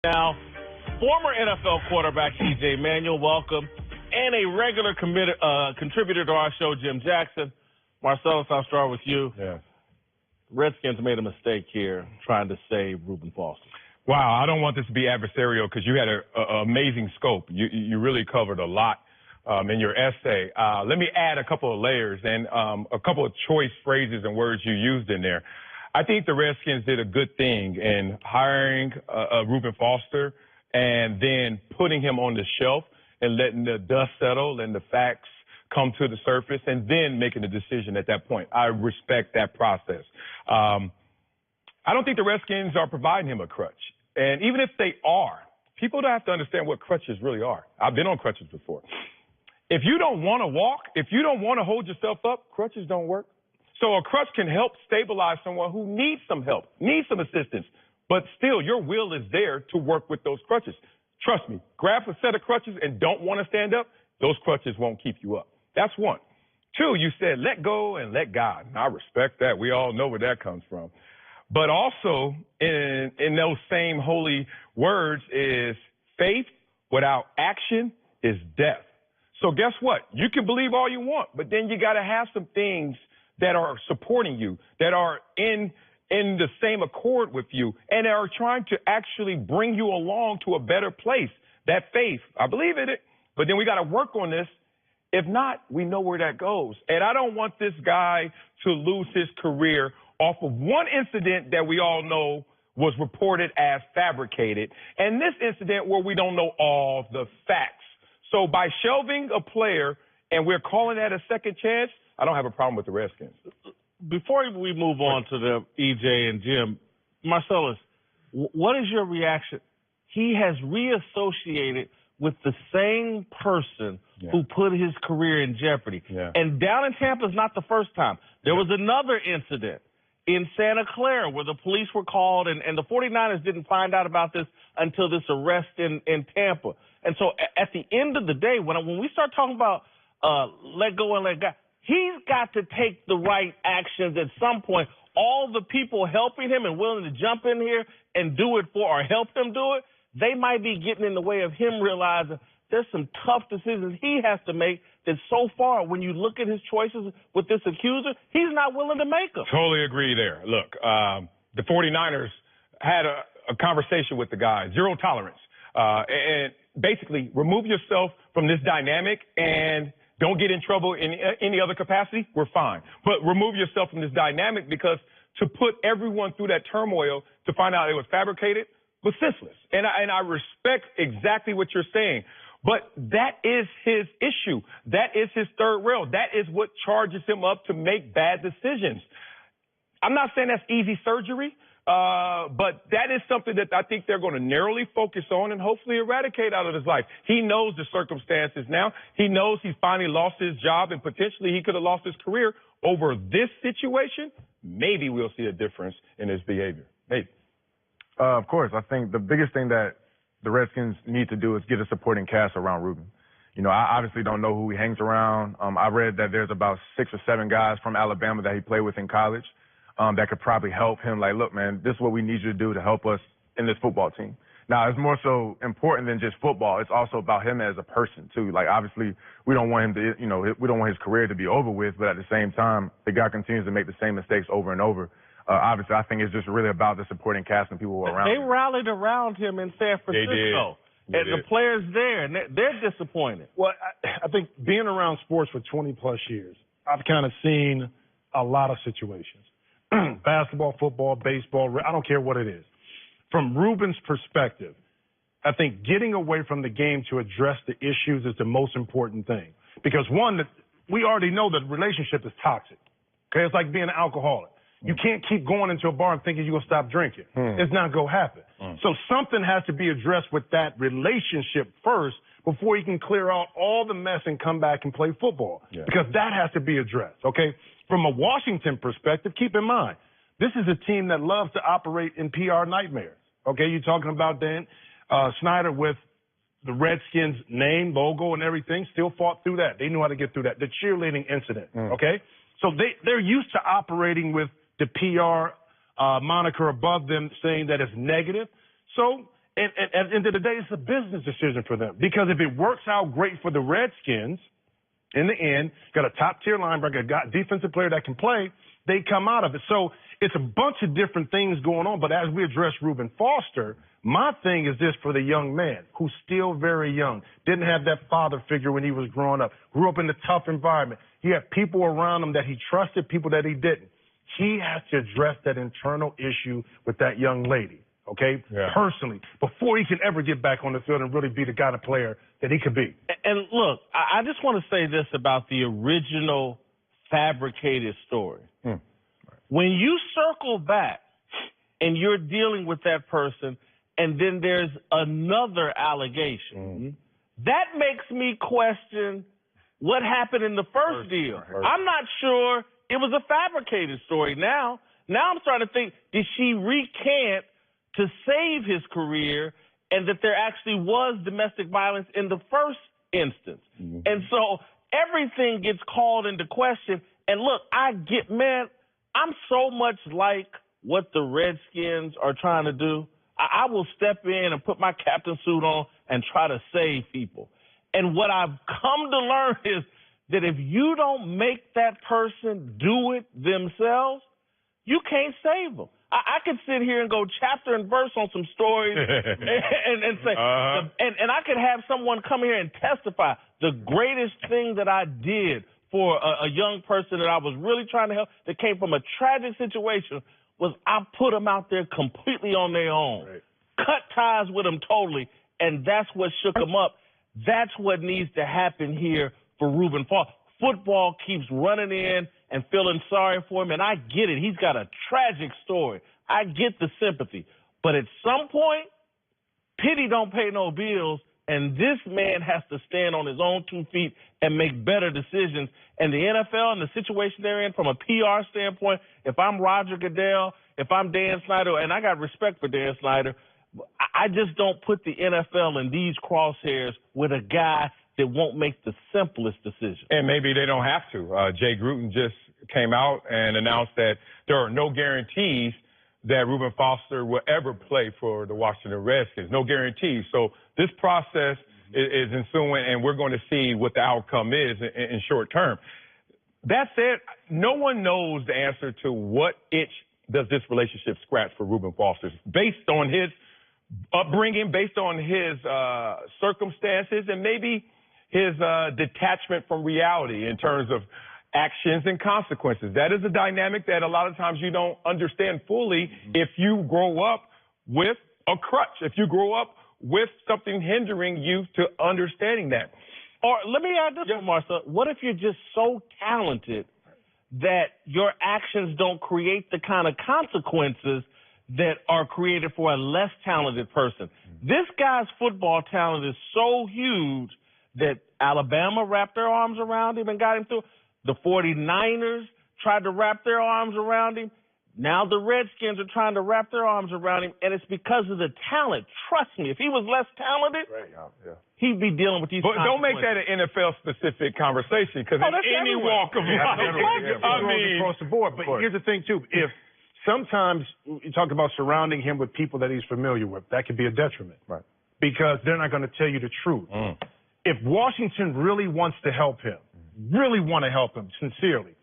Now, former NFL quarterback E.J. Manuel, welcome, and a regular contributor to our show, Jim Jackson. Marcellus, I'll start with you. Yeah. Redskins made a mistake here trying to save Reuben Foster. Wow, I don't want this to be adversarial because you had an amazing scope. You really covered a lot in your essay. Let me add a couple of layers and a couple of choice phrases and words you used in there. I think the Redskins did a good thing in hiring Reuben Foster and then putting him on the shelf and letting the dust settle and the facts come to the surface and then making a decision at that point. I respect that process. I don't think the Redskins are providing him a crutch. And even if they are, people don't have to understand what crutches really are. I've been on crutches before. If you don't want to walk, if you don't want to hold yourself up, crutches don't work. So a crutch can help stabilize someone who needs some help, needs some assistance, but still your will is there to work with those crutches. Trust me, grab a set of crutches and don't want to stand up, those crutches won't keep you up. That's one. Two, you said let go and let God. I respect that. We all know where that comes from. But also in those same holy words is faith without action is death. So guess what? You can believe all you want, but then you got to have some things that are supporting you, that are in the same accord with you, and are trying to actually bring you along to a better place. That faith, I believe in it, but then we got to work on this. If not, we know where that goes. And I don't want this guy to lose his career off of one incident that we all know was reported as fabricated, and this incident where we don't know all the facts. So by shelving a player and we're calling that a second chance, I don't have a problem with the Redskins. Before we move on to the E.J. and Jim, Marcellus, what is your reaction? He has reassociated with the same person who put his career in jeopardy. And down in Tampa is not the first time. There was another incident in Santa Clara where the police were called, and the 49ers didn't find out about this until this arrest in Tampa. And so at the end of the day, when we start talking about let go and let God, he's got to take the right actions at some point. All the people helping him and willing to jump in here and do it for or help him do it, they might be getting in the way of him realizing there's some tough decisions he has to make that so far, when you look at his choices with this accuser, he's not willing to make them. Totally agree there. Look, the 49ers had a conversation with the guy, zero tolerance. And basically, remove yourself from this dynamic and don't get in trouble in any other capacity, we're fine. But remove yourself from this dynamic because to put everyone through that turmoil to find out it was fabricated was senseless. And I respect exactly what you're saying. But that is his issue. That is his third rail. That is what charges him up to make bad decisions. I'm not saying that's easy surgery, but that is something that I think they're going to narrowly focus on and hopefully eradicate out of his life. He knows the circumstances now. He knows he's finally lost his job and potentially he could have lost his career over this situation. Maybe we'll see a difference in his behavior. Maybe. Of course. I think the biggest thing that the Redskins need to do is get a supporting cast around Reuben. You know, I obviously don't know who he hangs around. I read that there's about 6 or 7 guys from Alabama that he played with in college that could probably help him. Like, look, man, this is what we need you to do to help us in this football team. Now, it's more so important than just football. It's also about him as a person, too. Like, obviously, we don't want him to, you know, we don't want his career to be over with, but at the same time, the guy continues to make the same mistakes over and over. Obviously, I think it's just really about the supporting cast and people who are around him. They rallied around him in San Francisco. They and the players there, and they're disappointed. Well, I think being around sports for 20-plus years, I've kind of seen a lot of situations. Basketball, football, baseball, I don't care what it is. From Reuben's perspective, I think getting away from the game to address the issues is the most important thing. Because, one, we already know that relationship is toxic. Okay, it's like being an alcoholic. You can't keep going into a bar and thinking you're going to stop drinking. It's not going to happen. So something has to be addressed with that relationship first before you can clear out all the mess and come back and play football. Because that has to be addressed, okay? From a Washington perspective, keep in mind, this is a team that loves to operate in PR nightmares, okay? You're talking about Dan Snyder with the Redskins name, logo, and everything, still fought through that. They knew how to get through that. The cheerleading incident, okay? So they're used to operating with the PR moniker above them saying that it's negative. So and at the end of the day, it's a business decision for them. Because if it works out great for the Redskins, in the end, got a top-tier linebacker, got a defensive player that can play, they come out of it. So it's a bunch of different things going on. But as we address Reuben Foster, my thing is this for the young man who's still very young, didn't have that father figure when he was growing up, grew up in a tough environment. He had people around him that he trusted, people that he didn't. He has to address that internal issue with that young lady, okay, personally, before he can ever get back on the field and really be the kind of player that he could be. And look, I just want to say this about the original fabricated story. When you circle back and you're dealing with that person and then there's another allegation, that makes me question what happened in the first deal. I'm not sure it was a fabricated story. Now I'm starting to think, did she recant to save his career and that there actually was domestic violence in the first instance? And so everything gets called into question. And look, man, I'm so much like what the Redskins are trying to do. I will step in and put my captain suit on and try to save people. And what I've come to learn is that if you don't make that person do it themselves, you can't save them. I could sit here and go chapter and verse on some stories and say, and I could have someone come here and testify the greatest thing that I did for a young person that I was really trying to help that came from a tragic situation was I put them out there completely on their own, cut ties with them totally, and that's what shook them up. That's what needs to happen here for Reuben Foster. Football keeps running in and feeling sorry for him, and I get it. He's got a tragic story. I get the sympathy. But at some point, pity don't pay no bills, and this man has to stand on his own 2 feet and make better decisions. And the NFL and the situation they're in from a PR standpoint, if I'm Roger Goodell, if I'm Dan Snyder, and I got respect for Dan Snyder, I just don't put the NFL in these crosshairs with a guy that won't make the simplest decision. And maybe they don't have to. Jay Gruden just came out and announced that there are no guarantees that Reuben Foster will ever play for the Washington Redskins. No guarantees. So this process is ensuing, and we're going to see what the outcome is in short term. That said, no one knows the answer to what itch does this relationship scratch for Reuben Foster. Based on his upbringing, based on his circumstances, and maybe his detachment from reality in terms of actions and consequences. That is a dynamic that a lot of times you don't understand fully if you grow up with a crutch, if you grow up with something hindering you to understanding that. Or let me add this one, Marcel. What if you're just so talented that your actions don't create the kind of consequences that are created for a less talented person? This guy's football talent is so huge that Alabama wrapped their arms around him and got him through. The 49ers tried to wrap their arms around him. Now the Redskins are trying to wrap their arms around him, and it's because of the talent. Trust me, if he was less talented, he'd be dealing with these consequences. But don't make that an NFL-specific conversation, because in any walk of life, I mean, across the board. But here's the thing, too. If sometimes you talk about surrounding him with people that he's familiar with, that could be a detriment. Because they're not going to tell you the truth. If Washington really wants to help him, sincerely,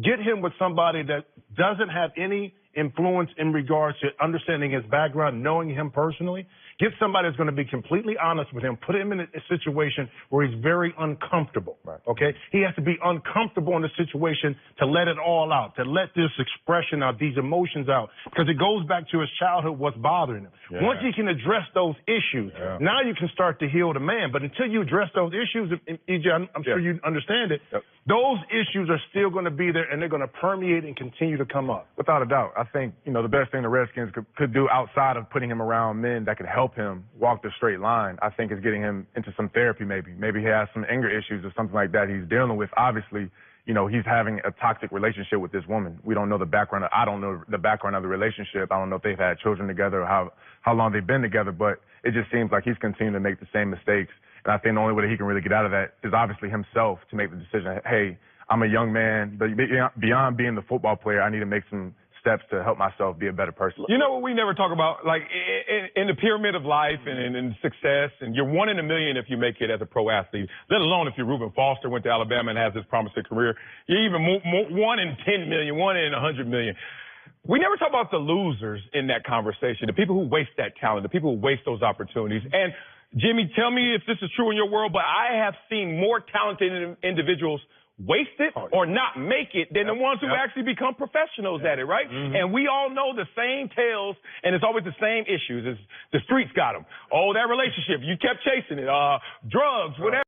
get him with somebody that doesn't have any influence in regards to understanding his background, knowing him personally. Get somebody that's going to be completely honest with him, put him in a situation where he's very uncomfortable, okay? He has to be uncomfortable in the situation to let it all out, to let this expression out, these emotions out, because it goes back to his childhood, what's bothering him. Once he can address those issues, now you can start to heal the man. But until you address those issues, EJ, I'm sure you understand it, those issues are still going to be there, and they're going to permeate and continue to come up. Without a doubt. I think, the best thing the Redskins could do outside of putting him around men that could help him walk the straight line, I think, is getting him into some therapy maybe. Maybe he has some anger issues or something like that he's dealing with. Obviously, he's having a toxic relationship with this woman. We don't know the background. I don't know the background of the relationship. I don't know if they've had children together or how long they've been together, but it just seems like he's continuing to make the same mistakes. And I think the only way that he can really get out of that is obviously himself to make the decision, hey, I'm a young man, but beyond being the football player, I need to make some steps to help myself be a better person. You know what we never talk about? Like in the pyramid of life and in success, and you're 1 in a million if you make it as a pro athlete, let alone if you're Reuben Foster, went to Alabama and has this promising career. You're even 1 in 10 million, 1 in 100 million. We never talk about the losers in that conversation, the people who waste that talent, the people who waste those opportunities. And Jimmy, tell me if this is true in your world, but I have seen more talented individuals waste it or not make it than the ones who actually become professionals at it, right? And we all know the same tales, and it's always the same issues. It's the streets got them. Oh, that relationship, you kept chasing it. Drugs, whatever.